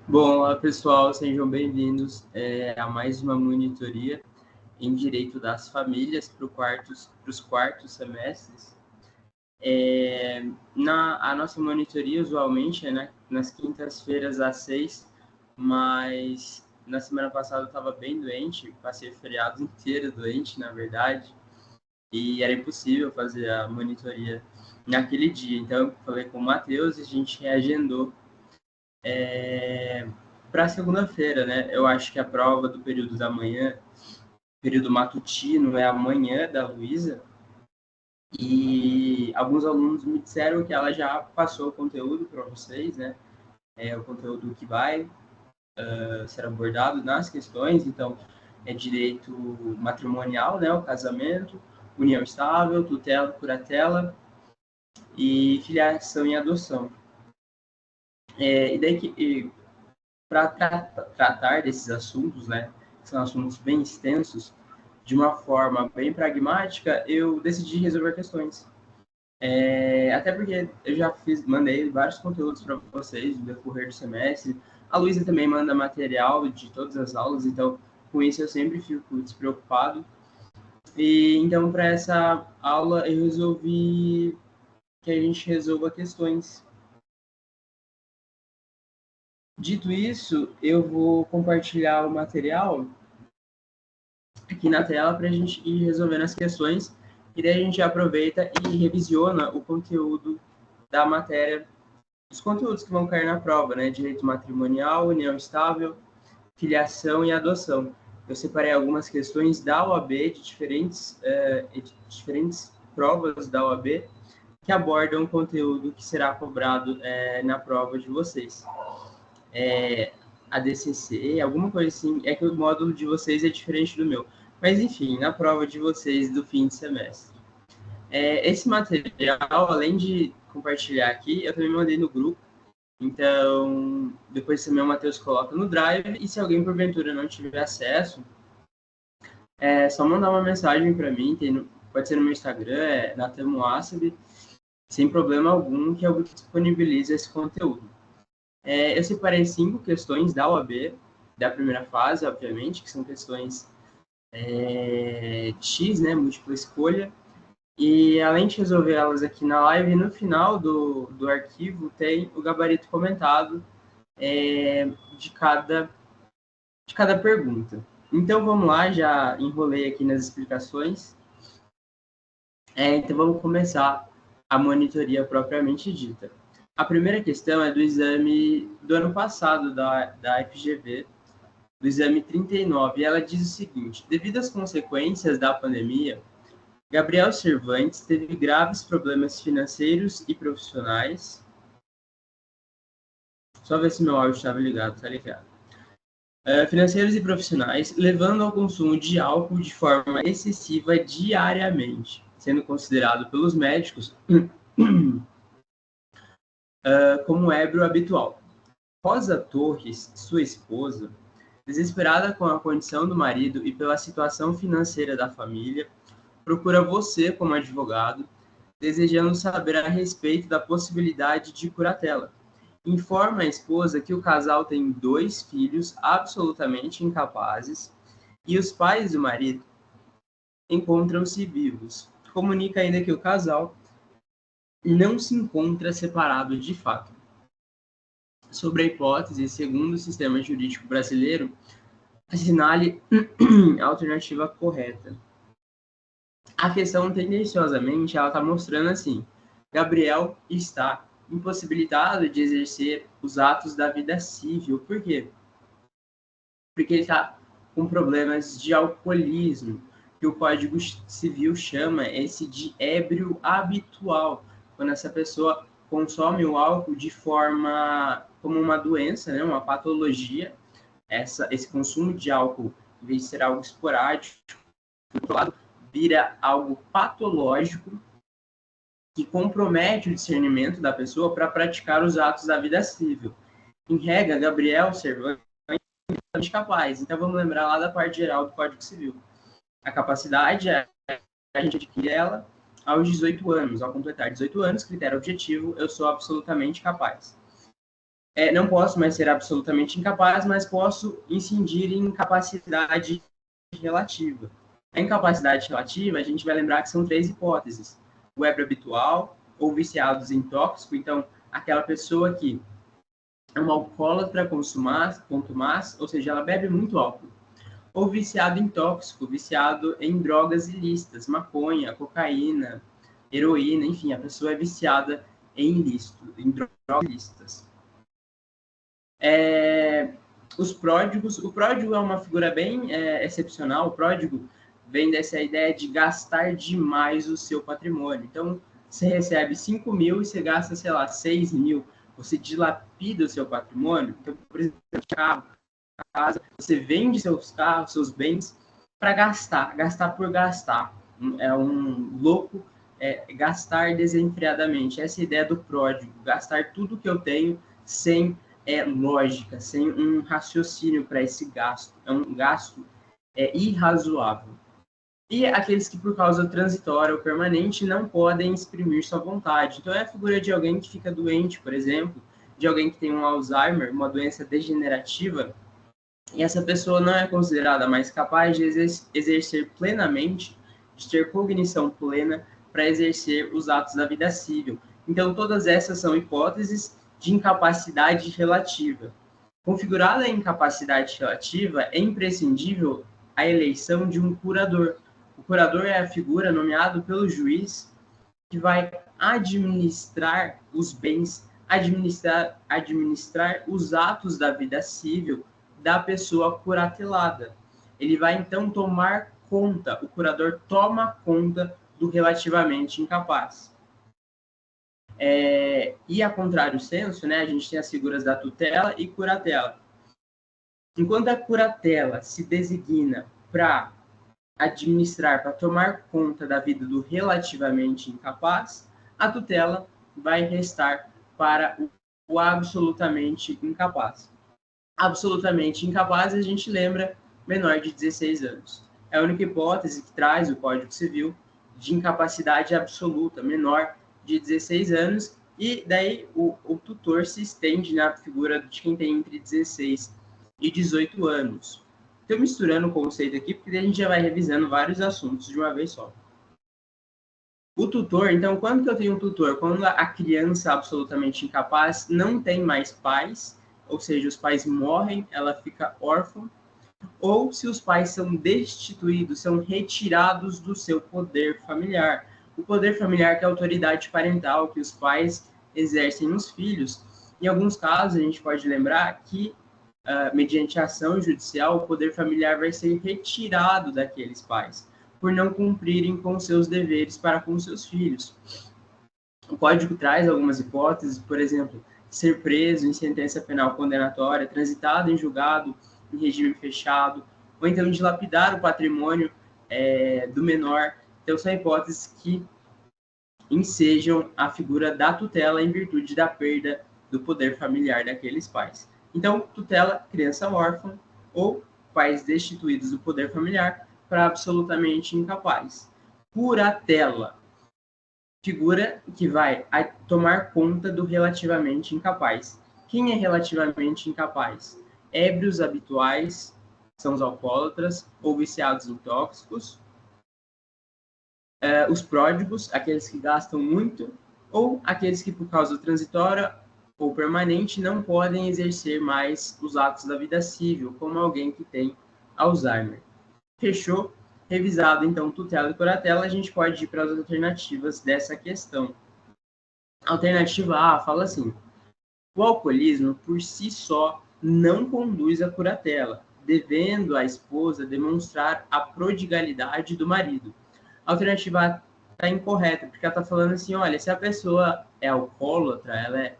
Bom, olá pessoal, sejam bem-vindos a mais uma monitoria em Direito das Famílias para os quartos semestres. A nossa monitoria usualmente é, né, nas quintas-feiras às 6, mas na semana passada eu estava bem doente, passei o feriado inteiro doente, na verdade, e era impossível fazer a monitoria naquele dia. Então eu falei com o Matheus e a gente reagendou para segunda-feira, né? Eu acho que a prova do período da manhã, período matutino, é amanhã da Luísa. E alguns alunos me disseram que ela já passou o conteúdo para vocês, né? É o conteúdo que vai ser abordado nas questões. Então, é direito matrimonial, né? O casamento, união estável, tutela, curatela e filiação e adoção. E daí que para tratar desses assuntos, né, que são assuntos bem extensos, de uma forma bem pragmática, eu decidi resolver questões. Até porque eu já mandei vários conteúdos para vocês no decorrer do semestre. A Luísa também manda material de todas as aulas, então com isso eu sempre fico despreocupado. E então para essa aula eu resolvi que a gente resolva questões. Dito isso, eu vou compartilhar o material aqui na tela para a gente ir resolvendo as questões e daí a gente aproveita e revisiona o conteúdo da matéria, os conteúdos que vão cair na prova, né? Direito matrimonial, união estável, filiação e adoção. Eu separei algumas questões da OAB, de diferentes provas da OAB, que abordam o conteúdo que será cobrado na prova de vocês. A DCC, alguma coisa assim, é que o módulo de vocês é diferente do meu. Mas, enfim, na prova de vocês do fim de semestre. Esse material, além de compartilhar aqui, eu também mandei no grupo. Então, depois também o Matheus coloca no Drive. E se alguém, porventura, não tiver acesso, é só mandar uma mensagem para mim. Pode ser no meu Instagram, Natamoassab, sem problema algum, que eu disponibilizo esse conteúdo. Eu separei 5 questões da OAB, da primeira fase, obviamente, que são questões X, né, múltipla escolha, e além de resolver elas aqui na live, no final do arquivo tem o gabarito comentado de cada pergunta. Então vamos lá, já enrolei aqui nas explicações. Então vamos começar a monitoria propriamente dita. A primeira questão é do exame do ano passado da FGV, do exame 39, e ela diz o seguinte: devido às consequências da pandemia, Gabriel Cervantes teve graves problemas financeiros e profissionais. Só ver se meu áudio estava ligado, tá ligado? Financeiros e profissionais, levando ao consumo de álcool de forma excessiva diariamente, sendo considerado pelos médicos como ébrio habitual. Rosa Torres, sua esposa, desesperada com a condição do marido e pela situação financeira da família, procura você como advogado, desejando saber a respeito da possibilidade de curatela. Informa a esposa que o casal tem 2 filhos absolutamente incapazes e os pais do marido encontram-se vivos. Comunica ainda que o casal não se encontra separado de fato. Sobre a hipótese, segundo o sistema jurídico brasileiro, assinale a alternativa correta. A questão, tendenciosamente, ela está mostrando assim: Gabriel está impossibilitado de exercer os atos da vida civil. Por quê? Porque ele está com problemas de alcoolismo, que o Código Civil chama esse de ébrio habitual, quando essa pessoa consome o álcool de forma como uma doença, né, uma patologia. Esse consumo de álcool, em vez de ser algo esporádico, controlado, vira algo patológico que compromete o discernimento da pessoa para praticar os atos da vida civil. Em regra, Gabriel Cervantes é capaz. Então, vamos lembrar lá da parte geral do Código Civil. A capacidade a gente adquire ela aos 18 anos. Ao completar 18 anos, critério objetivo, eu sou absolutamente capaz. Não posso mais ser absolutamente incapaz, mas posso incidir em incapacidade relativa. A incapacidade relativa, a gente vai lembrar que são 3 hipóteses. O ébrio habitual, ou viciados em tóxico, então, aquela pessoa que é uma alcoólatra contumaz, ou seja, ela bebe muito álcool. Ou viciado em tóxico, viciado em drogas ilícitas, maconha, cocaína, heroína, enfim, a pessoa é viciada em drogas ilícitas. Os pródigos, o pródigo é uma figura bem excepcional. O pródigo vem dessa ideia de gastar demais o seu patrimônio. Então, você recebe 5 mil e você gasta, sei lá, 6 mil. Você dilapida o seu patrimônio. Então, por exemplo, carro, casa, você vende seus carros, seus bens para gastar por gastar. É um louco gastar desenfreadamente. Essa é a ideia do pródigo, gastar tudo que eu tenho sem lógica, sem um raciocínio para esse gasto. É um gasto irrazoável. E aqueles que, por causa transitória ou permanente, não podem exprimir sua vontade. Então, é a figura de alguém que fica doente, por exemplo, de alguém que tem um Alzheimer, uma doença degenerativa, e essa pessoa não é considerada mais capaz de exercer plenamente, de ter cognição plena para exercer os atos da vida civil. Então, todas essas são hipóteses de incapacidade relativa. Configurada a incapacidade relativa, é imprescindível a eleição de um curador. O curador é a figura nomeada pelo juiz que vai administrar os bens, administrar os atos da vida civil da pessoa curatelada. Ele vai, então, tomar conta, o curador toma conta do relativamente incapaz. E a contrário senso, né, a gente tem as figuras da tutela e curatela. Enquanto a curatela se designa para administrar, para tomar conta da vida do relativamente incapaz, a tutela vai restar para o absolutamente incapaz. Absolutamente incapaz, a gente lembra, menor de 16 anos. É a única hipótese que traz o Código Civil de incapacidade absoluta, menor de 16 anos, e daí o tutor se estende na figura de quem tem entre 16 e 18 anos. Estou misturando o conceito aqui, porque a gente já vai revisando vários assuntos de uma vez só. O tutor, então, quando que eu tenho um tutor? Quando a criança absolutamente incapaz não tem mais pais, ou seja, os pais morrem, ela fica órfã, ou se os pais são destituídos, são retirados do seu poder familiar. O poder familiar que é a autoridade parental que os pais exercem nos filhos. Em alguns casos, a gente pode lembrar que, mediante ação judicial, o poder familiar vai ser retirado daqueles pais, por não cumprirem com seus deveres para com seus filhos. O Código traz algumas hipóteses, por exemplo, ser preso em sentença penal condenatória, transitado em julgado em regime fechado, ou então dilapidar o patrimônio do menor. Então, são hipóteses que ensejam a figura da tutela em virtude da perda do poder familiar daqueles pais. Então, tutela, criança órfã, ou pais destituídos do poder familiar para absolutamente incapaz. Curatela, figura que vai tomar conta do relativamente incapaz. Quem é relativamente incapaz? Ébrios habituais, são os alcoólatras, ou viciados em tóxicos. Os pródigos, aqueles que gastam muito, ou aqueles que, por causa transitória ou permanente, não podem exercer mais os atos da vida civil, como alguém que tem Alzheimer. Fechou? Revisado, então, tutela e curatela, a gente pode ir para as alternativas dessa questão. Alternativa A fala assim: o alcoolismo, por si só, não conduz à curatela, devendo a esposa demonstrar a prodigalidade do marido. A alternativa A está incorreta, porque ela está falando assim, olha, se a pessoa é alcoólatra,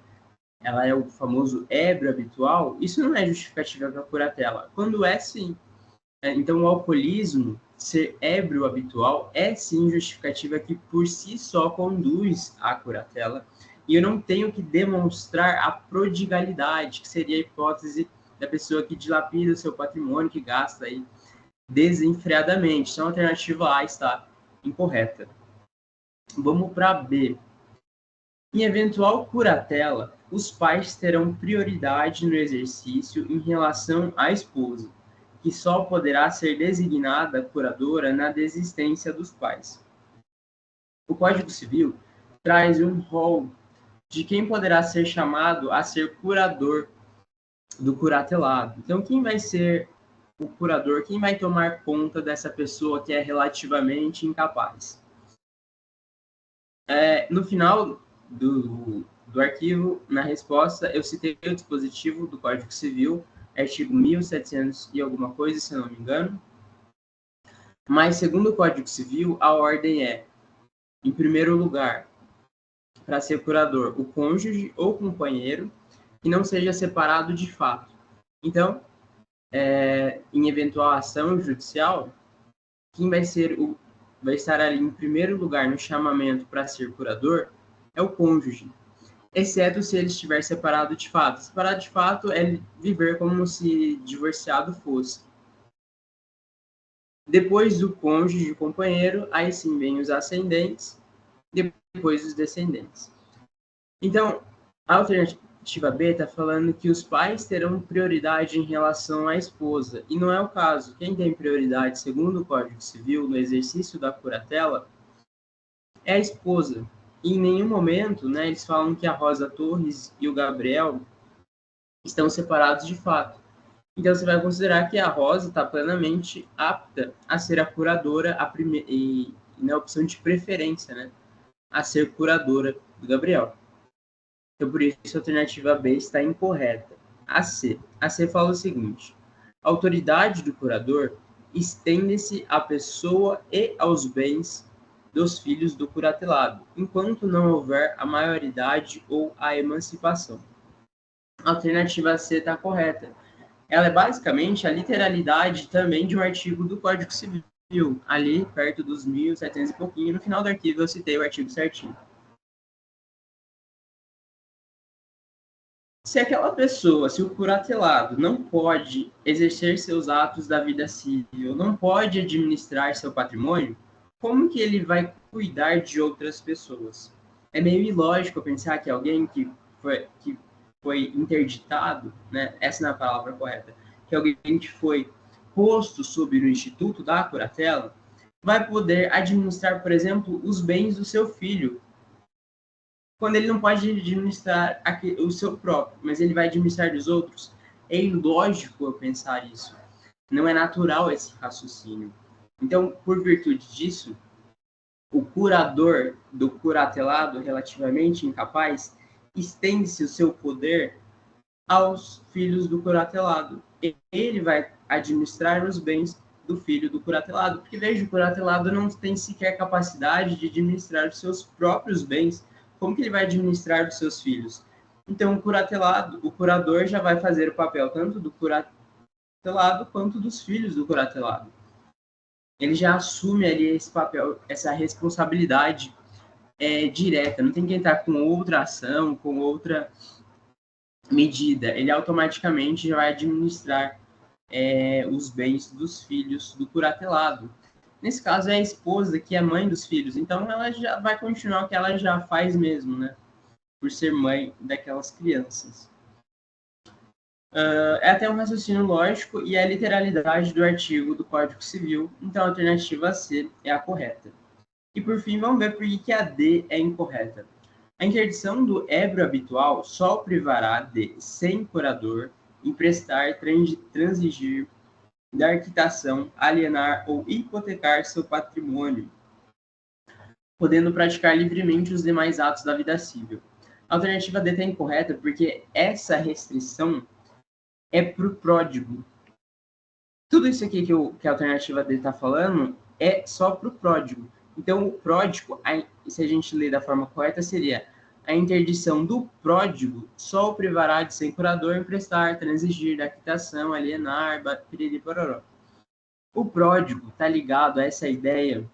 ela é o famoso ébrio habitual, isso não é justificativa para curatela. Quando é, sim. Então, o alcoolismo, ser ébrio habitual, é sim justificativa que por si só conduz à curatela. E eu não tenho que demonstrar a prodigalidade, que seria a hipótese da pessoa que dilapida o seu patrimônio, que gasta aí desenfreadamente. Então, a alternativa A está incorreta. Vamos para B. Em eventual curatela, os pais terão prioridade no exercício em relação à esposa, que só poderá ser designada curadora na desistência dos pais. O Código Civil traz um rol de quem poderá ser chamado a ser curador do curatelado. Então, quem vai ser o curador? Quem vai tomar conta dessa pessoa que é relativamente incapaz? No final do arquivo, na resposta, eu citei o dispositivo do Código Civil, artigo 1700 e alguma coisa, se eu não me engano. Mas, segundo o Código Civil, a ordem é, em primeiro lugar, para ser curador, o cônjuge ou companheiro que não seja separado de fato. Então, em eventual ação judicial, quem vai estar ali em primeiro lugar no chamamento para ser curador é o cônjuge, exceto se ele estiver separado de fato. Separado de fato é viver como se divorciado fosse. Depois do cônjuge e companheiro, aí sim vem os ascendentes, depois os descendentes. Então, a alternativa B está falando que os pais terão prioridade em relação à esposa, e não é o caso. Quem tem prioridade, segundo o Código Civil, no exercício da curatela, é a esposa. E em nenhum momento, né, eles falam que a Rosa Torres e o Gabriel estão separados de fato. Então, você vai considerar que a Rosa está plenamente apta a ser a curadora, e na opção de preferência, né, a ser curadora do Gabriel. Então, por isso, a alternativa B está incorreta. A C fala o seguinte: a autoridade do curador estende-se à pessoa e aos bens dos filhos do curatelado, enquanto não houver a maioridade ou a emancipação. A alternativa C está correta. Ela é basicamente a literalidade também de um artigo do Código Civil, ali perto dos 1700 e pouquinho. No final do arquivo eu citei o artigo certinho. Se aquela pessoa, se o curatelado não pode exercer seus atos da vida civil, não pode administrar seu patrimônio, como que ele vai cuidar de outras pessoas? É meio ilógico pensar que alguém que foi interditado, né? Essa não é a palavra correta, que alguém que foi posto sob o instituto da curatela vai poder administrar, por exemplo, os bens do seu filho, quando ele não pode administrar o seu próprio, mas ele vai administrar dos outros. É ilógico eu pensar isso. Não é natural esse raciocínio. Então, por virtude disso, o curador do curatelado relativamente incapaz estende-se o seu poder aos filhos do curatelado. Ele vai administrar os bens do filho do curatelado, porque veja, o curatelado não tem sequer capacidade de administrar os seus próprios bens. Como que ele vai administrar os seus filhos? Então, o curador já vai fazer o papel tanto do curatelado quanto dos filhos do curatelado. Ele já assume ali esse papel, essa responsabilidade direta, não tem que entrar com outra ação, com outra medida. Ele automaticamente já vai administrar os bens dos filhos do curatelado. Nesse caso, é a esposa que é mãe dos filhos, então ela já vai continuar o que ela já faz mesmo, né? Por ser mãe daquelas crianças. É até um raciocínio lógico e é a literalidade do artigo do Código Civil, então a alternativa C é a correta. E por fim, vamos ver por que a D é incorreta. A interdição do ébrio habitual só o privará de, sem curador, emprestar, transigir, dar quitação, alienar ou hipotecar seu patrimônio, podendo praticar livremente os demais atos da vida civil. A alternativa D está incorreta porque essa restrição é para o pródigo. Tudo isso aqui que a alternativa D está falando é só para o pródigo. Então, o pródigo, se a gente ler da forma correta, seria a interdição do pródigo só o privará de sem curador, emprestar, transigir, da quitação, alienar, piriri, pororó. O pródigo está ligado a essa ideia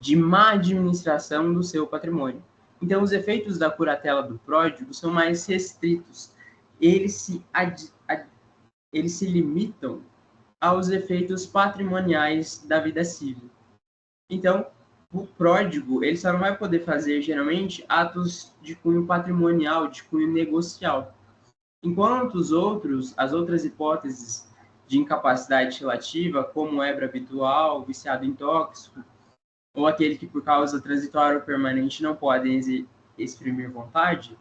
de má administração do seu patrimônio. Então, os efeitos da curatela do pródigo são mais restritos. Eles se limitam aos efeitos patrimoniais da vida civil. Então, o pródigo, ele só não vai poder fazer, geralmente, atos de cunho patrimonial, de cunho negocial. Enquanto as outras hipóteses de incapacidade relativa, como ébrio habitual, viciado em tóxico, ou aquele que por causa transitória ou permanente não podem exprimir vontade,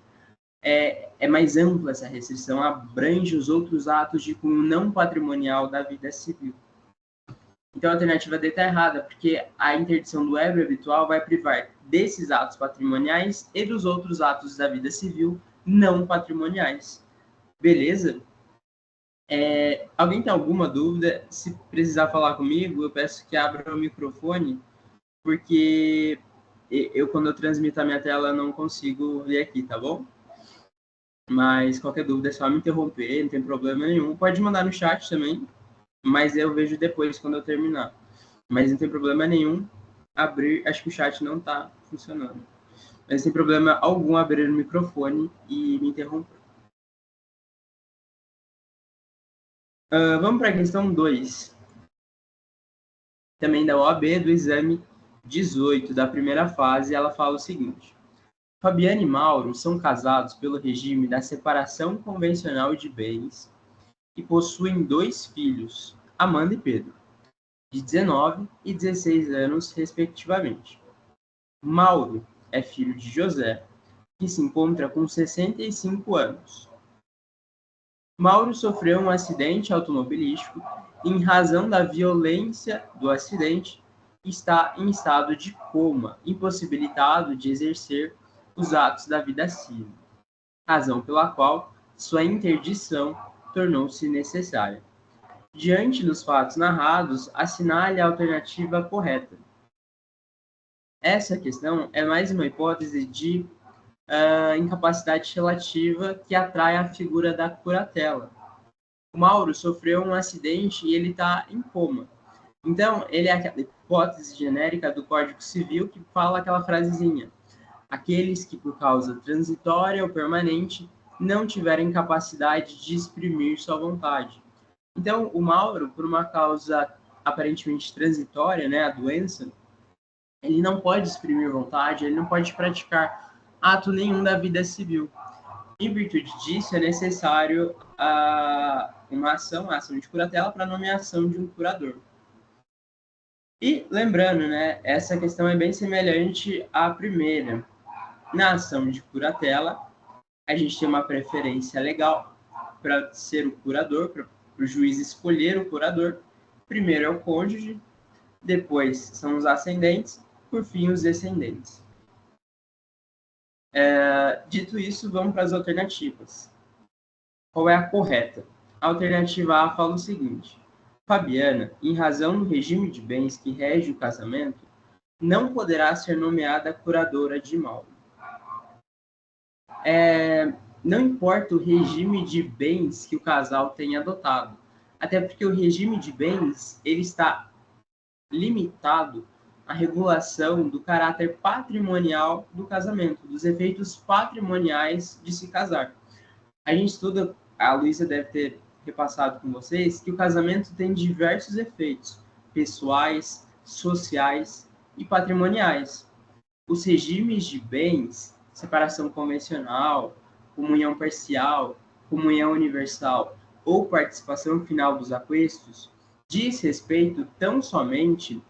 é mais ampla essa restrição, abrange os outros atos de cunho não patrimonial da vida civil. Então, a alternativa D está errada, porque a interdição do ébrio habitual vai privar desses atos patrimoniais e dos outros atos da vida civil não patrimoniais. Beleza? Alguém tem alguma dúvida? Se precisar falar comigo, eu peço que abra o microfone, porque quando eu transmito a minha tela, não consigo ver aqui, tá bom? Mas qualquer dúvida é só me interromper, não tem problema nenhum. Pode mandar no chat também, mas eu vejo depois quando eu terminar. Mas não tem problema nenhum abrir, acho que o chat não está funcionando. Mas sem problema algum abrir o microfone e me interromper. Vamos para a questão 2. Também da OAB, do exame 18, da primeira fase, ela fala o seguinte. Fabiana e Mauro são casados pelo regime da separação convencional de bens e possuem 2 filhos, Amanda e Pedro, de 19 e 16 anos, respectivamente. Mauro é filho de José, que se encontra com 65 anos. Mauro sofreu um acidente automobilístico e, em razão da violência do acidente, está em estado de coma, impossibilitado de exercer os atos da vida civil, razão pela qual sua interdição tornou-se necessária. Diante dos fatos narrados, assinale a alternativa correta. Essa questão é mais uma hipótese de incapacidade relativa que atrai a figura da curatela. O Mauro sofreu um acidente e ele está em coma. Então, ele é aquela hipótese genérica do Código Civil que fala aquela frasezinha: aqueles que, por causa transitória ou permanente, não tiverem capacidade de exprimir sua vontade. Então, o Mauro, por uma causa aparentemente transitória, né, a doença, ele não pode exprimir vontade, ele não pode praticar ato nenhum da vida civil. Em virtude disso, é necessário uma ação de curatela para a nomeação de um curador. E, lembrando, né, essa questão é bem semelhante à primeira. Na ação de curatela, a gente tem uma preferência legal para ser o curador, para o juiz escolher o curador. Primeiro é o cônjuge, depois são os ascendentes, por fim os descendentes. Dito isso, vamos para as alternativas. Qual é a correta? A alternativa A fala o seguinte: Fabiana, em razão do regime de bens que rege o casamento, não poderá ser nomeada curadora de Mauro. Não importa o regime de bens que o casal tenha adotado, até porque o regime de bens ele está limitado à regulação do caráter patrimonial do casamento, dos efeitos patrimoniais de se casar. A gente estuda, a Luísa deve ter repassado com vocês, que o casamento tem diversos efeitos pessoais, sociais e patrimoniais. Os regimes de bens, separação convencional, comunhão parcial, comunhão universal ou participação final dos aquestos, diz respeito tão somente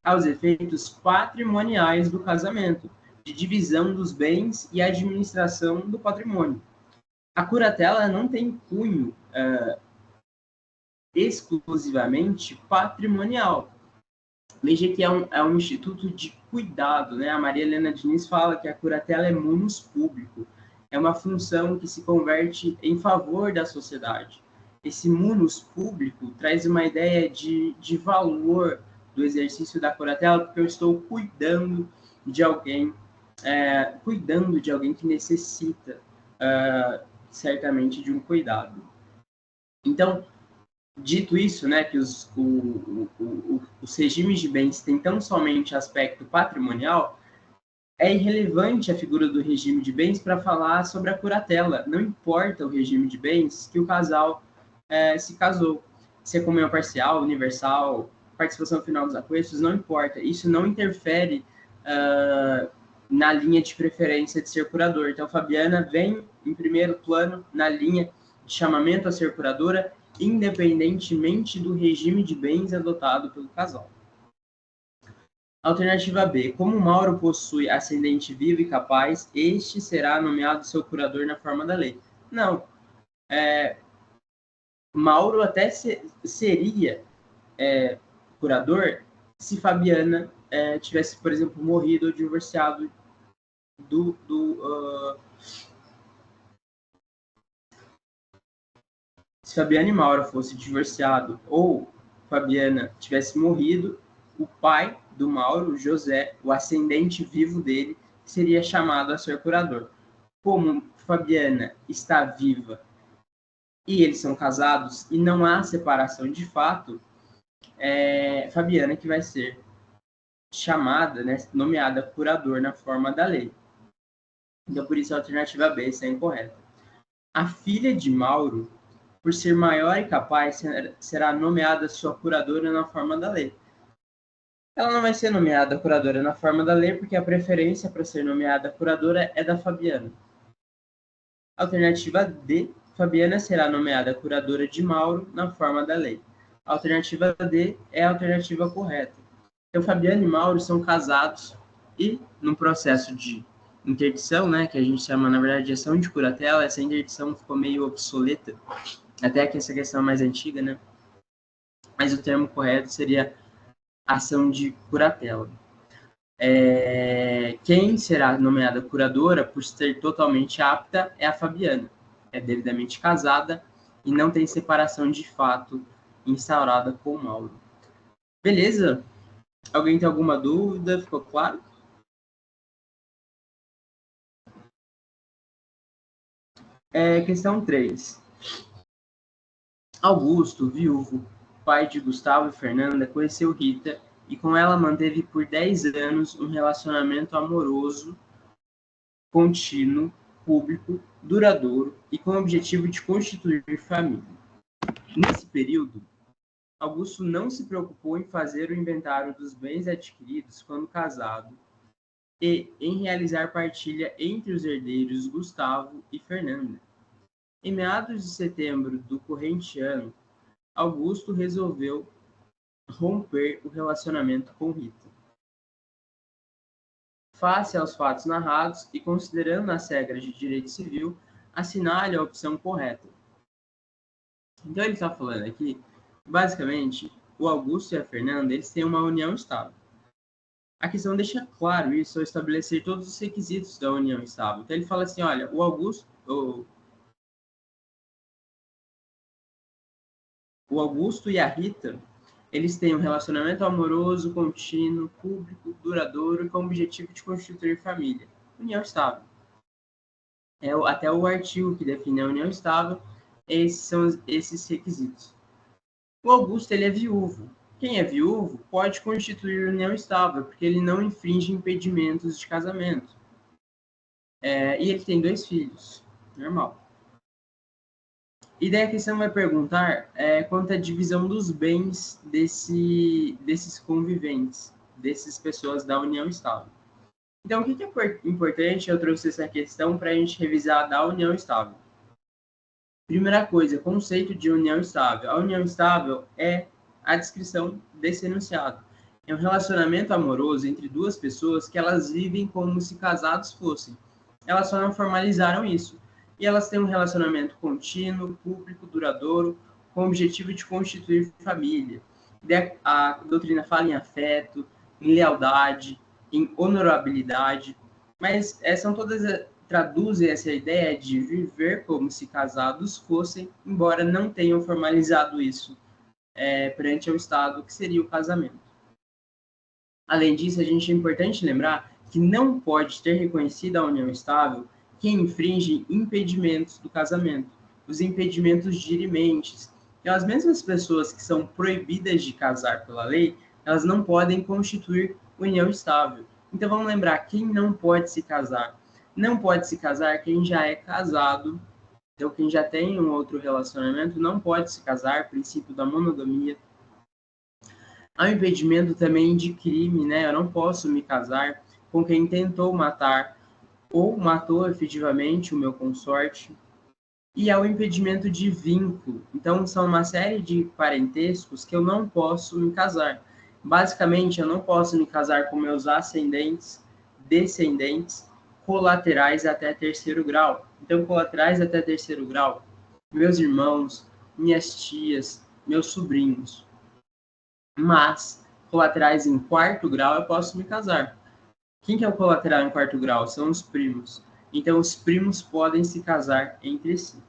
aos efeitos patrimoniais do casamento, de divisão dos bens e administração do patrimônio. A curatela não tem cunho exclusivamente patrimonial. Veja que é um instituto de cuidado, né? A Maria Helena Diniz fala que a curatela é munus público, é uma função que se converte em favor da sociedade. Esse munus público traz uma ideia de valor do exercício da curatela, porque eu estou cuidando de alguém que necessita certamente de um cuidado. Então, dito isso, né, que os regimes de bens têm tão somente aspecto patrimonial, é irrelevante a figura do regime de bens para falar sobre a curatela. Não importa o regime de bens que o casal se casou. Se é comunhão parcial, universal, participação final dos aquestos, não importa. Isso não interfere na linha de preferência de ser curador. Então, Fabiana vem em primeiro plano na linha de chamamento a ser curadora, independentemente do regime de bens adotado pelo casal. Alternativa B. Como Mauro possui ascendente vivo e capaz, este será nomeado seu curador na forma da lei. Não. Mauro até seria curador se Fabiana tivesse, por exemplo, morrido ou divorciado se Fabiana e Mauro fossem divorciados ou Fabiana tivesse morrido, o pai do Mauro, José, o ascendente vivo dele, seria chamado a ser curador. Como Fabiana está viva e eles são casados e não há separação de fato, Fabiana que vai ser chamada, né, nomeada curador na forma da lei. Então, por isso, a alternativa B está incorreta. A filha de Mauro, por ser maior e capaz, será nomeada sua curadora na forma da lei. Ela não vai ser nomeada curadora na forma da lei, porque a preferência para ser nomeada curadora é da Fabiana. Alternativa D, Fabiana será nomeada curadora de Mauro na forma da lei. A alternativa D é a alternativa correta. Então, Fabiana e Mauro são casados e, no processo de interdição, né, que a gente chama, na verdade, de ação de curatela, essa interdição ficou meio obsoleta, até que essa questão é mais antiga, né? Mas o termo correto seria ação de curatela. Quem será nomeada curadora, por ser totalmente apta, é a Fabiana. É devidamente casada e não tem separação de fato instaurada com o Mauro. Beleza? Alguém tem alguma dúvida? Ficou claro? Questão 3. Augusto, viúvo, pai de Gustavo e Fernanda, conheceu Rita e com ela manteve por 10 anos um relacionamento amoroso, contínuo, público, duradouro e com o objetivo de constituir família. Nesse período, Augusto não se preocupou em fazer o inventário dos bens adquiridos quando casado e em realizar partilha entre os herdeiros Gustavo e Fernanda. Em meados de setembro do corrente ano, Augusto resolveu romper o relacionamento com Rita. Face aos fatos narrados e considerando as regras de direito civil, assinale a opção correta. Então ele está falando aqui, basicamente, o Augusto e a Fernanda, eles têm uma união estável. A questão deixa claro isso ao estabelecer todos os requisitos da união estável. Então ele fala assim, olha, o Augusto e a Rita, eles têm um relacionamento amoroso, contínuo, público, duradouro e com o objetivo de constituir família. União estável. Até o artigo que define a união estável, esses são esses requisitos. O Augusto, ele é viúvo. Quem é viúvo pode constituir união estável, porque ele não infringe impedimentos de casamento. E ele tem 2 filhos. Normal. E daí a questão vai perguntar quanto à divisão dos bens desses conviventes, dessas pessoas da união estável. Então, o que é importante? Eu trouxe essa questão para a gente revisar da união estável. Primeira coisa, conceito de união estável. A união estável é a descrição desse enunciado. É um relacionamento amoroso entre 2 pessoas que elas vivem como se casados fossem. Elas só não formalizaram isso. E elas têm um relacionamento contínuo, público, duradouro, com o objetivo de constituir família. A doutrina fala em afeto, em lealdade, em honorabilidade, mas são todas traduzem essa ideia de viver como se casados fossem, embora não tenham formalizado isso perante o Estado, que seria o casamento. Além disso, é importante lembrar que não pode ter reconhecido a união estável quem infringe impedimentos do casamento, os impedimentos dirimentes. Então, as mesmas pessoas que são proibidas de casar pela lei, elas não podem constituir união estável. Então, vamos lembrar, quem não pode se casar? Não pode se casar quem já é casado, então quem já tem um outro relacionamento não pode se casar, princípio da monogamia. Há um impedimento também de crime, né? Eu não posso me casar com quem tentou matar ou matou efetivamente o meu consorte, e ao impedimento de vínculo. Então, são uma série de parentescos que eu não posso me casar. Basicamente, eu não posso me casar com meus ascendentes, descendentes, colaterais até terceiro grau. Então, colaterais até terceiro grau, meus irmãos, minhas tias, meus sobrinhos. Mas, colaterais em quarto grau, eu posso me casar. Quem que é o colateral em quarto grau? São os primos. Então, os primos podem se casar entre si.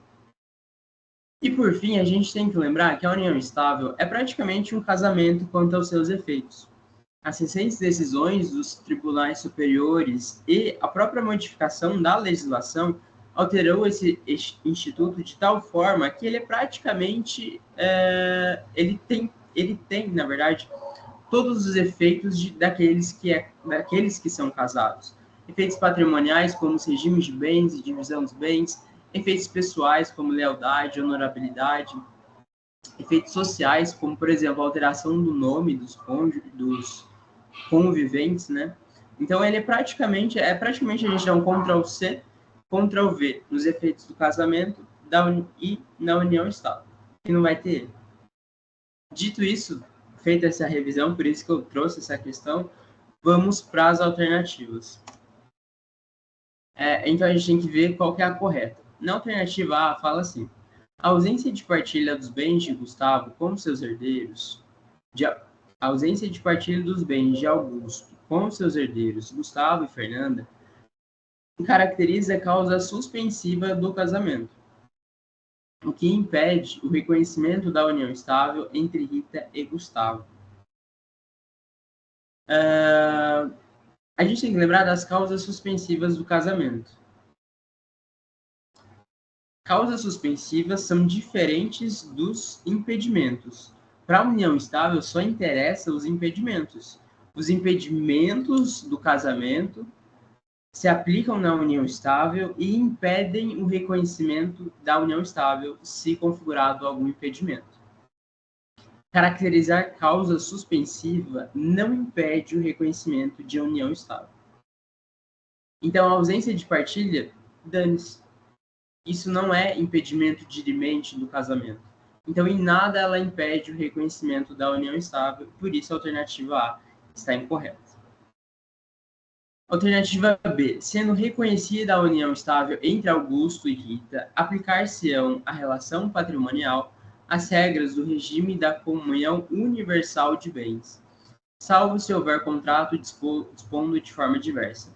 E por fim, a gente tem que lembrar que a união estável é praticamente um casamento quanto aos seus efeitos. As recentes decisões dos tribunais superiores e a própria modificação da legislação alterou esse instituto de tal forma que ele é praticamente, ele tem, na verdade, todos os efeitos daqueles que são casados. Efeitos patrimoniais, como os regimes de bens e divisão dos bens, efeitos pessoais, como lealdade, honorabilidade, efeitos sociais, como, por exemplo, a alteração do nome dos conviventes, né? Então, ele é praticamente a gente dá um Ctrl+C, Ctrl+V nos efeitos do casamento e na união estável, que não vai ter ele. Dito isso, feita essa revisão, por isso que eu trouxe essa questão, vamos para as alternativas. Então, a gente tem que ver qual que é a correta. Na alternativa A, fala assim: a ausência de partilha dos bens de Gustavo com seus herdeiros, a ausência de partilha dos bens de Augusto com seus herdeiros, Gustavo e Fernanda, caracteriza a causa suspensiva do casamento, o que impede o reconhecimento da união estável entre Rita e Gustavo. A gente tem que lembrar das causas suspensivas do casamento. Causas suspensivas são diferentes dos impedimentos. Para a união estável, só interessa os impedimentos. Os impedimentos do casamento se aplicam na união estável e impedem o reconhecimento da união estável se configurado algum impedimento. Caracterizar causa suspensiva não impede o reconhecimento de união estável. Então, a ausência de partilha, dane-se. Isso não é impedimento dirimente do casamento. Então, em nada ela impede o reconhecimento da união estável, por isso a alternativa A está incorreta. Alternativa B. Sendo reconhecida a união estável entre Augusto e Rita, aplicar-se-ão à relação patrimonial as regras do regime da comunhão universal de bens, salvo se houver contrato dispondo de forma diversa.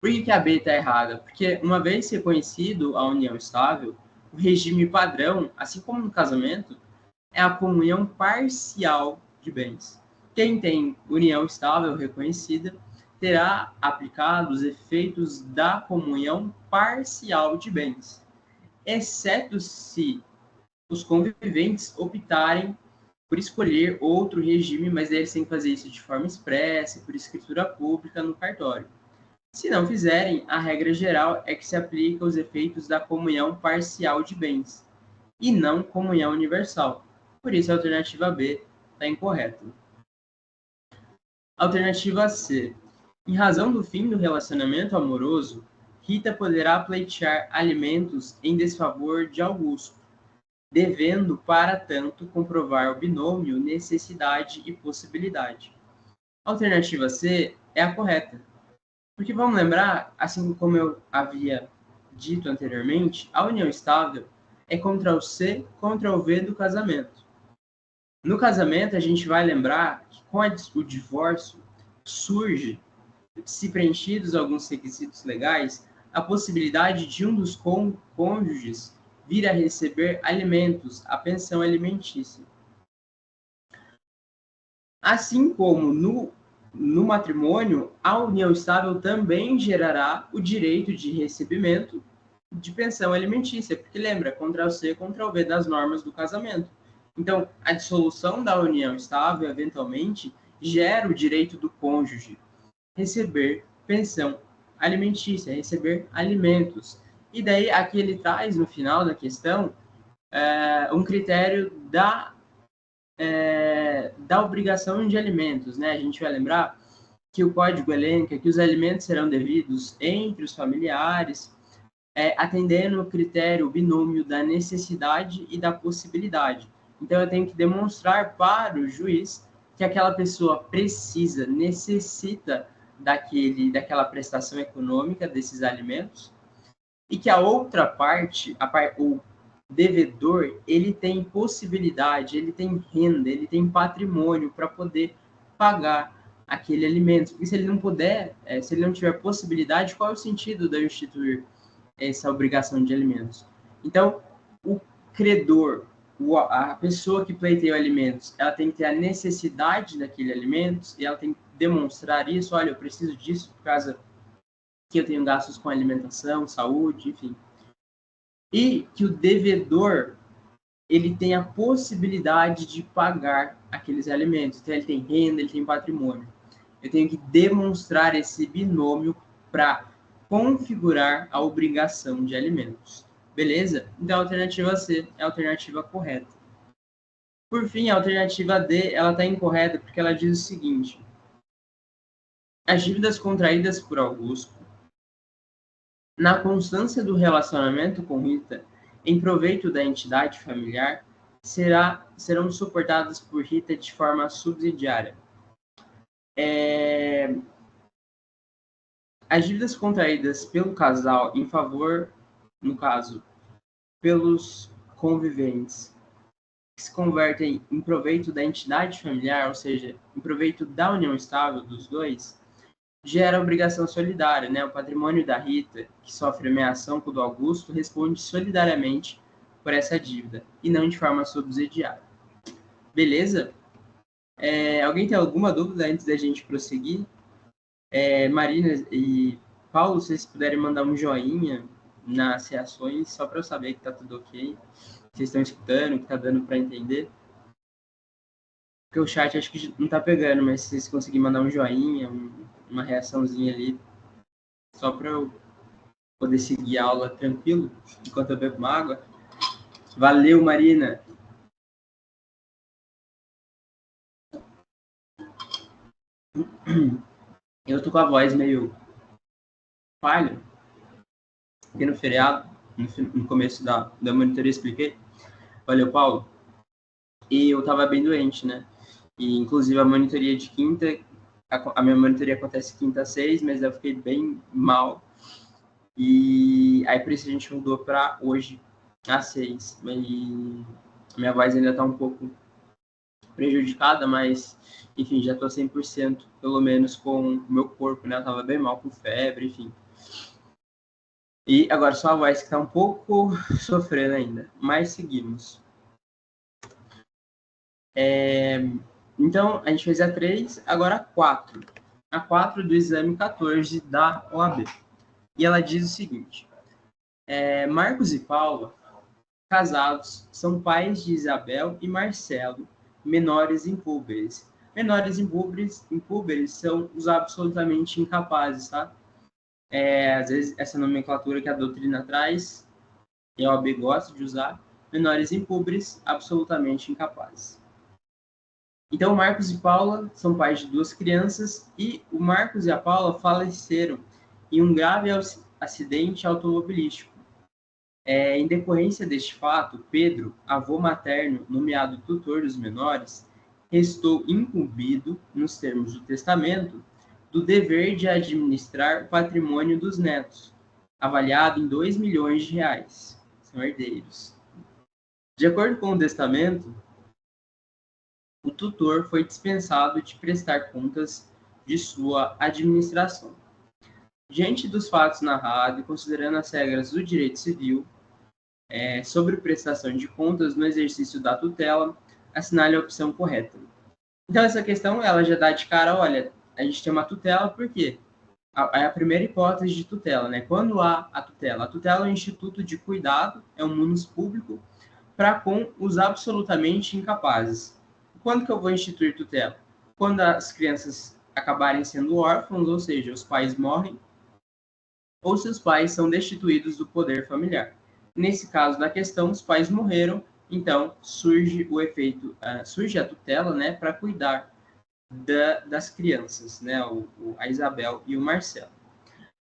Por que a B está errada? Porque, uma vez reconhecido a união estável, o regime padrão, assim como no casamento, é a comunhão parcial de bens. Quem tem união estável reconhecida terá aplicado os efeitos da comunhão parcial de bens, exceto se os conviventes optarem por escolher outro regime, mas eles têm que fazer isso de forma expressa, por escritura pública no cartório. Se não fizerem, a regra geral é que se aplica os efeitos da comunhão parcial de bens, e não comunhão universal. Por isso, a alternativa B está incorreta. Alternativa C. Em razão do fim do relacionamento amoroso, Rita poderá pleitear alimentos em desfavor de Augusto, devendo, para tanto, comprovar o binômio necessidade e possibilidade. A alternativa C é a correta. Porque vamos lembrar, assim como eu havia dito anteriormente, a união estável é Ctrl+C, Ctrl+V do casamento. No casamento, a gente vai lembrar que com o divórcio surge, se preenchidos alguns requisitos legais, a possibilidade de um dos cônjuges vir a receber alimentos, a pensão alimentícia. Assim como no matrimônio, a união estável também gerará o direito de recebimento de pensão alimentícia, porque lembra, Ctrl+C, Ctrl+V das normas do casamento. Então, a dissolução da união estável, eventualmente, gera o direito do cônjuge receber pensão alimentícia, receber alimentos. E daí, aqui ele traz, no final da questão, um critério da obrigação de alimentos, né? A gente vai lembrar que o código elenca que os alimentos serão devidos entre os familiares, atendendo o critério, o binômio da necessidade e da possibilidade. Então, eu tenho que demonstrar para o juiz que aquela pessoa precisa, necessita daquela prestação econômica desses alimentos, e que a outra parte, o devedor, ele tem possibilidade, ele tem renda, ele tem patrimônio para poder pagar aquele alimento. Porque se ele não puder, se ele não tiver possibilidade, qual é o sentido de eu instituir essa obrigação de alimentos? Então, o credor, a pessoa que pleiteia alimentos, ela tem que ter a necessidade daquele alimento e ela tem que demonstrar isso. Olha, eu preciso disso por causa que eu tenho gastos com alimentação, saúde, enfim. E que o devedor, ele tem a possibilidade de pagar aqueles alimentos. Então, ele tem renda, ele tem patrimônio. Eu tenho que demonstrar esse binômio para configurar a obrigação de alimentos. Beleza? Então, a alternativa C é a alternativa correta. Por fim, a alternativa D, ela está incorreta porque ela diz o seguinte: as dívidas contraídas por Augusto, na constância do relacionamento com Rita, em proveito da entidade familiar, serão suportadas por Rita de forma subsidiária. As dívidas contraídas pelo casal em favor, no caso, pelos conviventes, que se convertem em proveito da entidade familiar, ou seja, em proveito da união estável dos dois, gera obrigação solidária, né? O patrimônio da Rita, que sofre ameação com o do Augusto, responde solidariamente por essa dívida, e não de forma subsidiária. Beleza? Alguém tem alguma dúvida antes da gente prosseguir? Marina e Paulo, se vocês puderem mandar um joinha nas reações, só para eu saber que está tudo ok, que vocês estão escutando, que está dando para entender. Porque o chat acho que não está pegando, mas se vocês conseguirem mandar um joinha, uma reaçãozinha ali, só para eu poder seguir a aula tranquilo, enquanto eu bebo uma água. Valeu, Marina! Eu tô com a voz meio falha, porque no feriado, no começo da monitoria, expliquei. Valeu, Paulo. E eu tava bem doente, né? E, inclusive, a monitoria de quinta, a minha monitoria acontece quinta às 6, mas eu fiquei bem mal. E aí, por isso, a gente mudou para hoje às 6. E a minha voz ainda tá um pouco prejudicada, mas, enfim, já tô 100%, pelo menos, com o meu corpo, né? Eu tava bem mal, com febre, enfim. E agora só a voz que tá um pouco sofrendo ainda, mas seguimos. Então, a gente fez a 3, agora a 4. A 4 do exame 14 da OAB. E ela diz o seguinte: Marcos e Paula, casados, são pais de Isabel e Marcelo, menores impúberes. Menores impúberes são os absolutamente incapazes, tá? Às vezes, essa nomenclatura que a doutrina traz, e a OAB gosta de usar, menores impúberes, absolutamente incapazes. Então, Marcos e Paula são pais de 2 crianças e o Marcos e a Paula faleceram em um grave acidente automobilístico. Em decorrência deste fato, Pedro, avô materno, nomeado tutor dos menores, restou incumbido, nos termos do testamento, do dever de administrar o patrimônio dos netos, avaliado em R$2 milhões. São herdeiros. De acordo com o testamento, o tutor foi dispensado de prestar contas de sua administração. Diante dos fatos narrados e considerando as regras do direito civil sobre prestação de contas no exercício da tutela, assinale a opção correta. Então, essa questão ela já dá de cara, olha, a gente tem uma tutela, por quê? É a primeira hipótese de tutela, né? Quando há a tutela? A tutela é um instituto de cuidado, é um munus público para com os absolutamente incapazes. Quando que eu vou instituir tutela? Quando as crianças acabarem sendo órfãos, ou seja, os pais morrem, ou se os pais são destituídos do poder familiar. Nesse caso da questão, os pais morreram, então surge o efeito, surge a tutela, né, para cuidar das crianças, né? A Isabel e o Marcelo.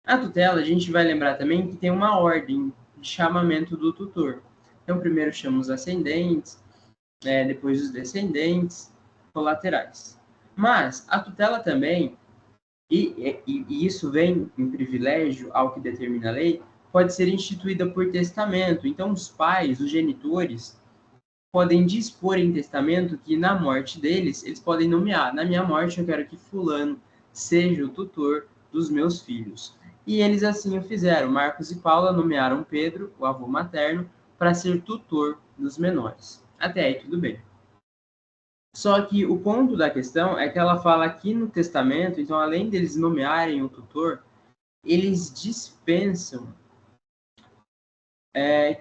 A tutela, a gente vai lembrar também que tem uma ordem de chamamento do tutor. Então, primeiro chama os ascendentes, depois os descendentes, colaterais. Mas a tutela também, e isso vem em privilégio ao que determina a lei, pode ser instituída por testamento. Então, os pais, os genitores, podem dispor em testamento que, na morte deles, eles podem nomear: na minha morte, eu quero que fulano seja o tutor dos meus filhos. E eles assim o fizeram. Marcos e Paula nomearam Pedro, o avô materno, para ser tutor dos menores. Até aí, tudo bem. Só que o ponto da questão é que ela fala aqui no testamento, então, além deles nomearem o tutor, eles dispensam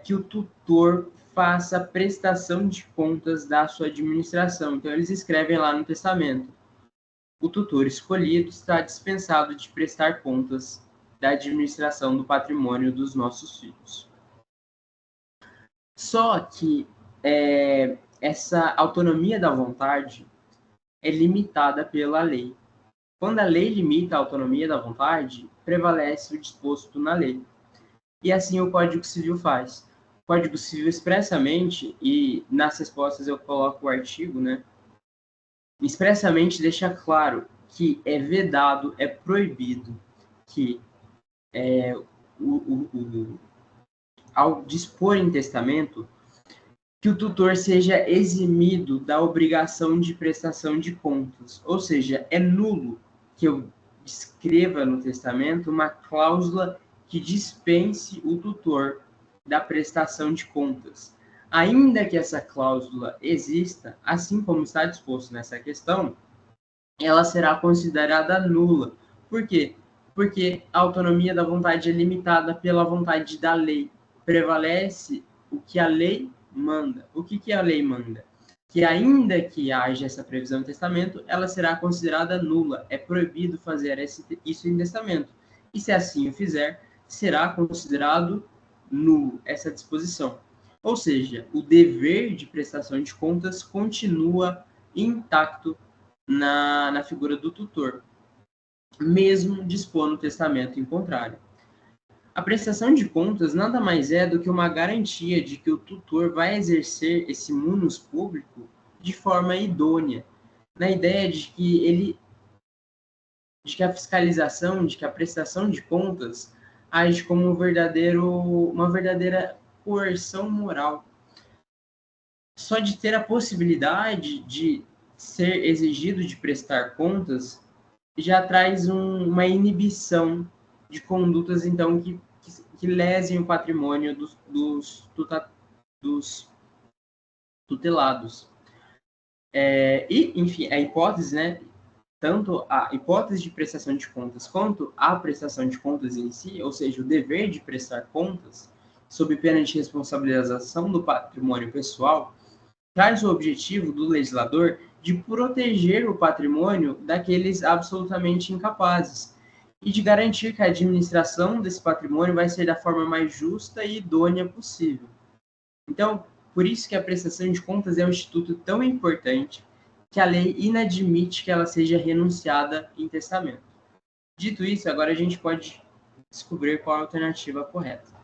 que o tutor faça prestação de contas da sua administração. Então, eles escrevem lá no testamento: o tutor escolhido está dispensado de prestar contas da administração do patrimônio dos nossos filhos. Só que essa autonomia da vontade é limitada pela lei. Quando a lei limita a autonomia da vontade, prevalece o disposto na lei. E assim o Código Civil faz. O Código Civil expressamente, e nas respostas eu coloco o artigo, né? Expressamente deixa claro que é vedado, é proibido que ao dispor em testamento, que o tutor seja eximido da obrigação de prestação de contas. Ou seja, é nulo que eu escreva no testamento uma cláusula que dispense o tutor da prestação de contas. Ainda que essa cláusula exista, assim como está disposto nessa questão, ela será considerada nula. Por quê? Porque a autonomia da vontade é limitada pela vontade da lei. Prevalece o que a lei manda. O que a lei manda? Que ainda que haja essa previsão no testamento, ela será considerada nula. É proibido fazer isso em testamento. E se assim o fizer, será considerado nulo essa disposição. Ou seja, o dever de prestação de contas continua intacto na figura do tutor, mesmo dispondo o testamento em contrário. A prestação de contas nada mais é do que uma garantia de que o tutor vai exercer esse munus público de forma idônea, na ideia de que a fiscalização, de que a prestação de contas age como uma verdadeira coerção moral. Só de ter a possibilidade de ser exigido de prestar contas já traz uma inibição de condutas, então, que lesem o patrimônio dos tutelados. Enfim, a hipótese, né, tanto a hipótese de prestação de contas quanto a prestação de contas em si, ou seja, o dever de prestar contas, sob pena de responsabilização do patrimônio pessoal, traz o objetivo do legislador de proteger o patrimônio daqueles absolutamente incapazes e de garantir que a administração desse patrimônio vai ser da forma mais justa e idônea possível. Então, por isso que a prestação de contas é um instituto tão importante que a lei inadmite que ela seja renunciada em testamento. Dito isso, agora a gente pode descobrir qual a alternativa correta.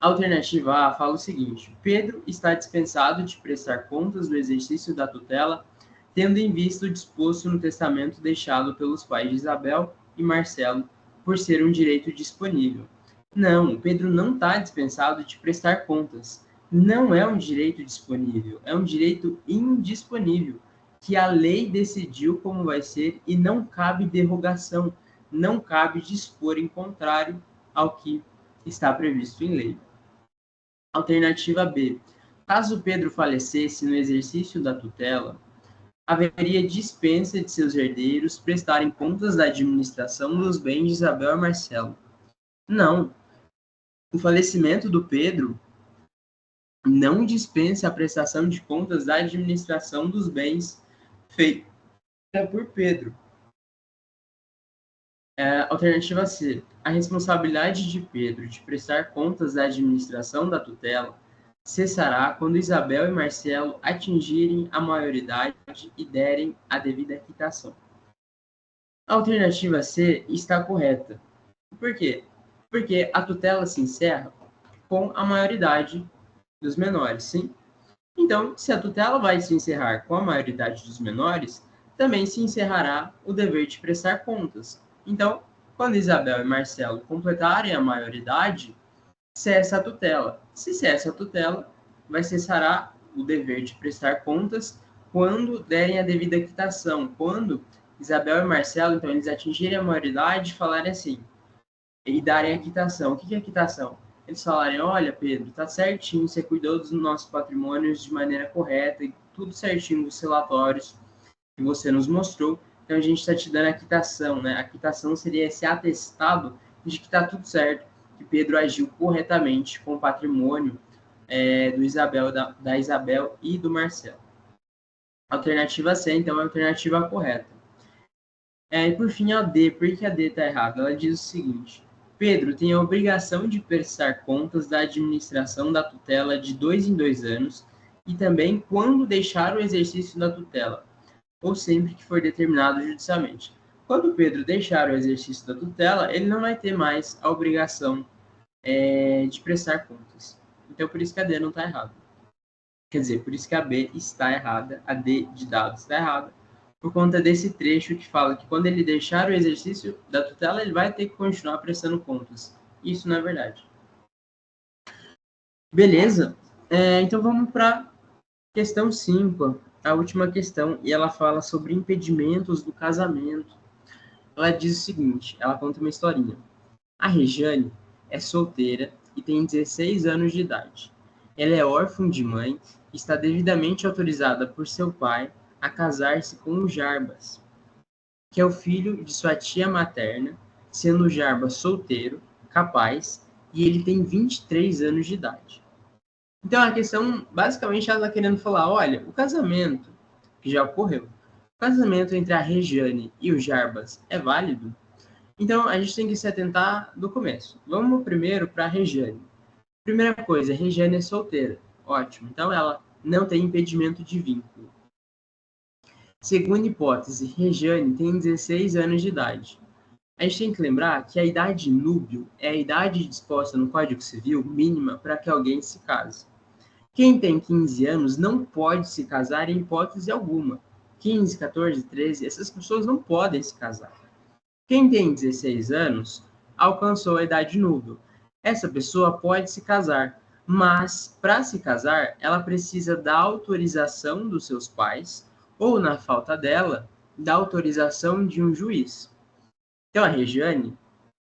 A alternativa A fala o seguinte: Pedro está dispensado de prestar contas do exercício da tutela, tendo em vista o disposto no testamento deixado pelos pais de Isabel e Marcelo, por ser um direito disponível. Não, Pedro não está dispensado de prestar contas. Não é um direito disponível, é um direito indisponível, que a lei decidiu como vai ser e não cabe derrogação, não cabe dispor em contrário ao que está previsto em lei. Alternativa B. Caso Pedro falecesse no exercício da tutela, haveria dispensa de seus herdeiros prestarem contas da administração dos bens de Isabel e Marcelo. Não. O falecimento do Pedro não dispensa a prestação de contas da administração dos bens feita por Pedro. Alternativa C. A responsabilidade de Pedro de prestar contas da administração da tutela cessará quando Isabel e Marcelo atingirem a maioridade e derem a devida quitação. A alternativa C está correta. Por quê? Porque a tutela se encerra com a maioridade dos menores, sim? Então, se a tutela vai se encerrar com a maioridade dos menores, também se encerrará o dever de prestar contas. Então, quando Isabel e Marcelo completarem a maioridade, cessa a tutela. Se cessa a tutela, vai cessará o dever de prestar contas quando derem a devida quitação. Quando Isabel e Marcelo, então, eles atingirem a maioridade e falarem assim, e darem a quitação. O que é a quitação? Eles falarem, olha, Pedro, tá certinho, você cuidou dos nossos patrimônios de maneira correta, e tudo certinho dos relatórios que você nos mostrou, então a gente está te dando a quitação, né? A quitação seria esse atestado de que está tudo certo, que Pedro agiu corretamente com o patrimônio do Isabel, da Isabel e do Marcelo. Alternativa C, então, é a alternativa correta. E por fim, a D. Por que a D está errada? Ela diz o seguinte: Pedro tem a obrigação de prestar contas da administração da tutela de 2 em 2 anos e também quando deixar o exercício da tutela, ou sempre que for determinado judicialmente. Quando Pedro deixar o exercício da tutela, ele não vai ter mais a obrigação de prestar contas. Então, por isso que a D não está errada. Quer dizer, por isso que a B está errada, a D de dados está errada, por conta desse trecho que fala que quando ele deixar o exercício da tutela, ele vai ter que continuar prestando contas. Isso não é verdade. Beleza? Então vamos para questão 5, a última questão, e ela fala sobre impedimentos do casamento. Ela diz o seguinte, ela conta uma historinha. A Regiane é solteira e tem 16 anos de idade. Ela é órfã de mãe e está devidamente autorizada por seu pai a casar-se com o Jarbas, que é o filho de sua tia materna, sendo o Jarbas solteiro, capaz, e ele tem 23 anos de idade. Então a questão, basicamente, ela está querendo falar, olha, o casamento que já ocorreu, o casamento entre a Regiane e o Jarbas é válido? Então a gente tem que se atentar do começo. Vamos primeiro para a Regiane. Primeira coisa, a Regiane é solteira. Ótimo. Então ela não tem impedimento de vínculo. Segunda hipótese, Regiane tem 16 anos de idade. A gente tem que lembrar que a idade núbio é a idade disposta no Código Civil mínima para que alguém se case. Quem tem 15 anos não pode se casar em hipótese alguma. 15, 14, 13, essas pessoas não podem se casar. Quem tem 16 anos alcançou a idade núbio. Essa pessoa pode se casar, mas para se casar, ela precisa da autorização dos seus pais ou, na falta dela, da autorização de um juiz. Então, a Regiane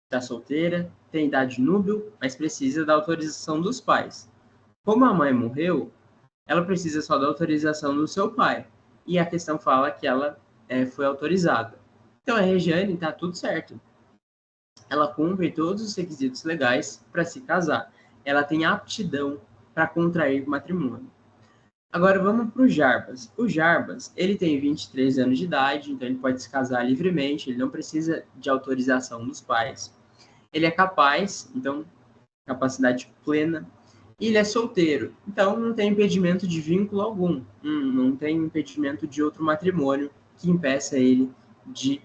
está solteira, tem idade núbio, mas precisa da autorização dos pais. Como a mãe morreu, ela precisa só da autorização do seu pai. E a questão fala que ela foi autorizada. Então, a Regiane está tudo certo. Ela cumpre todos os requisitos legais para se casar. Ela tem aptidão para contrair matrimônio. Agora vamos para o Jarbas. O Jarbas, ele tem 23 anos de idade, então ele pode se casar livremente, ele não precisa de autorização dos pais. Ele é capaz, então, capacidade plena. E ele é solteiro, então não tem impedimento de vínculo algum. Não tem impedimento de outro matrimônio que impeça ele de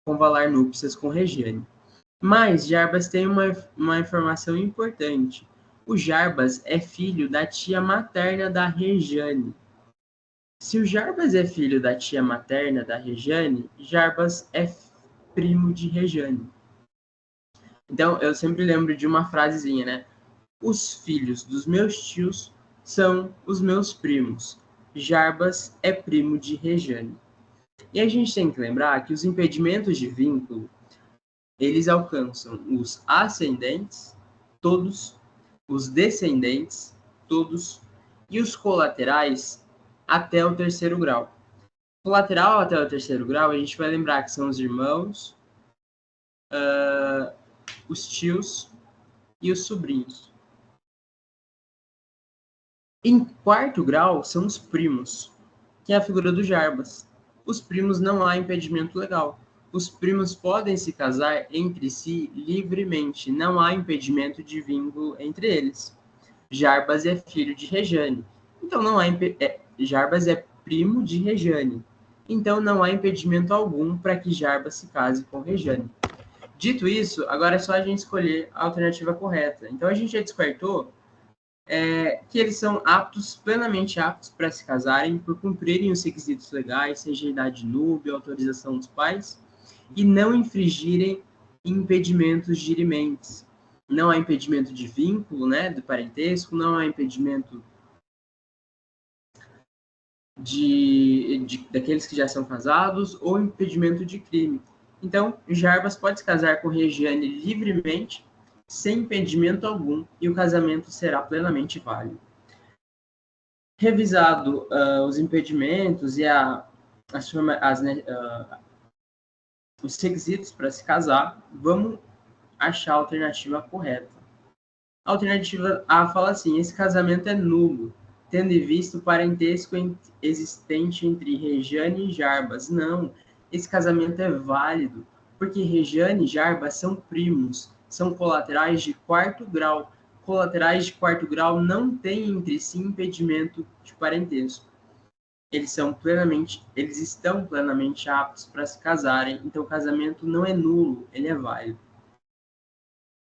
convalar núpcias com Regiane. Mas Jarbas tem uma informação importante. O Jarbas é filho da tia materna da Regiane. Se o Jarbas é filho da tia materna da Regiane, Jarbas é primo de Regiane. Então, eu sempre lembro de uma frasezinha, né? Os filhos dos meus tios são os meus primos. Jarbas é primo de Regiane. E a gente tem que lembrar que os impedimentos de vínculo, eles alcançam os ascendentes, todos, os descendentes, todos, e os colaterais até o terceiro grau. Colateral até o terceiro grau, a gente vai lembrar que são os irmãos, os tios e os sobrinhos. Em quarto grau, são os primos, que é a figura do Jarbas. Os primos não há impedimento legal. Os primos podem se casar entre si livremente, não há impedimento de vínculo entre eles. Jarbas é filho de Rejane. Então não há Jarbas é primo de Rejane. Então não há impedimento algum para que Jarbas se case com Rejane. Dito isso, agora é só a gente escolher a alternativa correta. Então a gente já descartou que eles são plenamente aptos para se casarem por cumprirem os requisitos legais, seja idade núbia, autorização dos pais, e não infringirem impedimentos dirimentes. Não há impedimento de vínculo, né, do parentesco, não há impedimento daqueles que já são casados ou impedimento de crime. Então, Jarbas pode se casar com Regiane livremente, sem impedimento algum, e o casamento será plenamente válido. Revisado os impedimentos e os requisitos para se casar, vamos achar a alternativa correta. A alternativa A fala assim: esse casamento é nulo, tendo em vista o parentesco existente entre Rejane e Jarbas. Não, esse casamento é válido, porque Rejane e Jarbas são primos, são colaterais de quarto grau. Colaterais de quarto grau não têm entre si impedimento de parentesco. Eles estão plenamente aptos para se casarem, então o casamento não é nulo, ele é válido.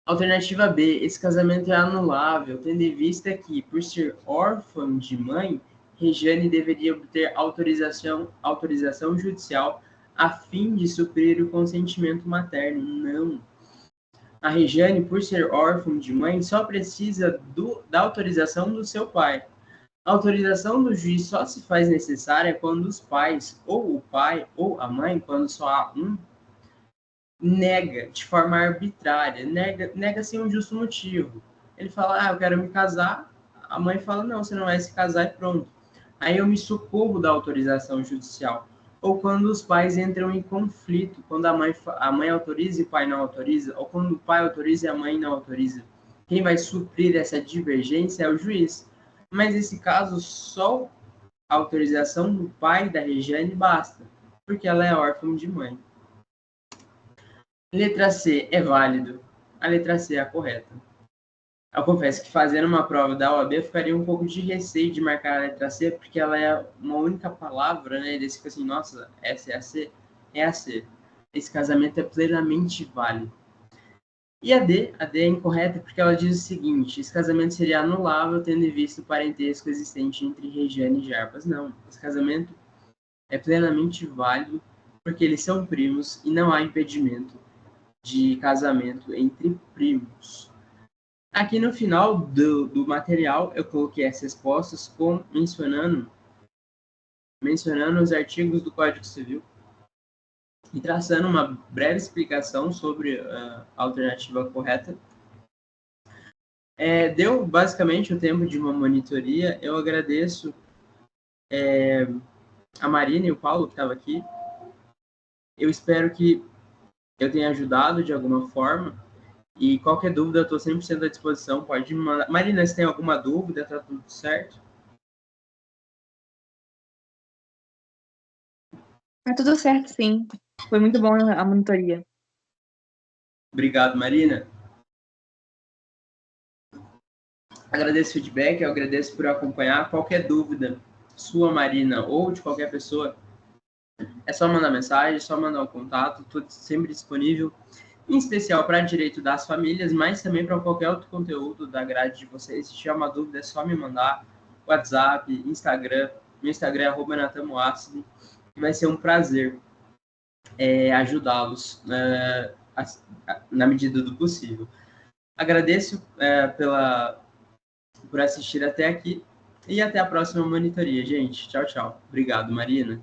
Alternativa B, esse casamento é anulável, tendo em vista que, por ser órfã de mãe, Rejane deveria obter autorização judicial a fim de suprir o consentimento materno. Não. A Rejane, por ser órfã de mãe, só precisa da autorização do seu pai. A autorização do juiz só se faz necessária quando os pais, ou o pai ou a mãe, quando só há um, nega de forma arbitrária, nega sem um justo motivo. Ele fala, eu quero me casar, a mãe fala, não, você não vai se casar e pronto. Aí eu me socorro da autorização judicial. Ou quando os pais entram em conflito, quando a mãe autoriza e o pai não autoriza, ou quando o pai autoriza e a mãe não autoriza. Quem vai suprir essa divergência é o juiz. Mas nesse caso, só a autorização do pai da Regiane basta, porque ela é órfã de mãe. Letra C é válido. A letra C é a correta. Eu confesso que fazendo uma prova da OAB eu ficaria um pouco de receio de marcar a letra C, porque ela é uma única palavra, né? E daí fica assim, nossa, essa é a C? É a C. Esse casamento é plenamente válido. E a D é incorreta porque ela diz o seguinte: esse casamento seria anulável tendo em vista o parentesco existente entre Regiane e Jarbas. Não, esse casamento é plenamente válido porque eles são primos e não há impedimento de casamento entre primos. Aqui no final do material eu coloquei as respostas mencionando os artigos do Código Civil e traçando uma breve explicação sobre a alternativa correta. Deu basicamente o tempo de uma monitoria. Eu agradeço a Marina e o Paulo que estavam aqui. Eu espero que eu tenha ajudado de alguma forma. E qualquer dúvida, eu estou 100% à disposição. Pode me mandar. Marina, se tem alguma dúvida, tá tudo certo? Tá tudo certo, sim. Foi muito bom a monitoria. Obrigado, Marina. Agradeço o feedback, eu agradeço por acompanhar. Qualquer dúvida sua, Marina, ou de qualquer pessoa, é só mandar mensagem, é só mandar um contato, estou sempre disponível, em especial para direito das famílias, mas também para qualquer outro conteúdo da grade de vocês. Se tiver uma dúvida, é só me mandar WhatsApp, Instagram. Meu Instagram é @natamoácido. Vai ser um prazer ajudá-los na medida do possível. Agradeço por assistir até aqui e até a próxima monitoria, gente. Tchau, tchau. Obrigado, Marina.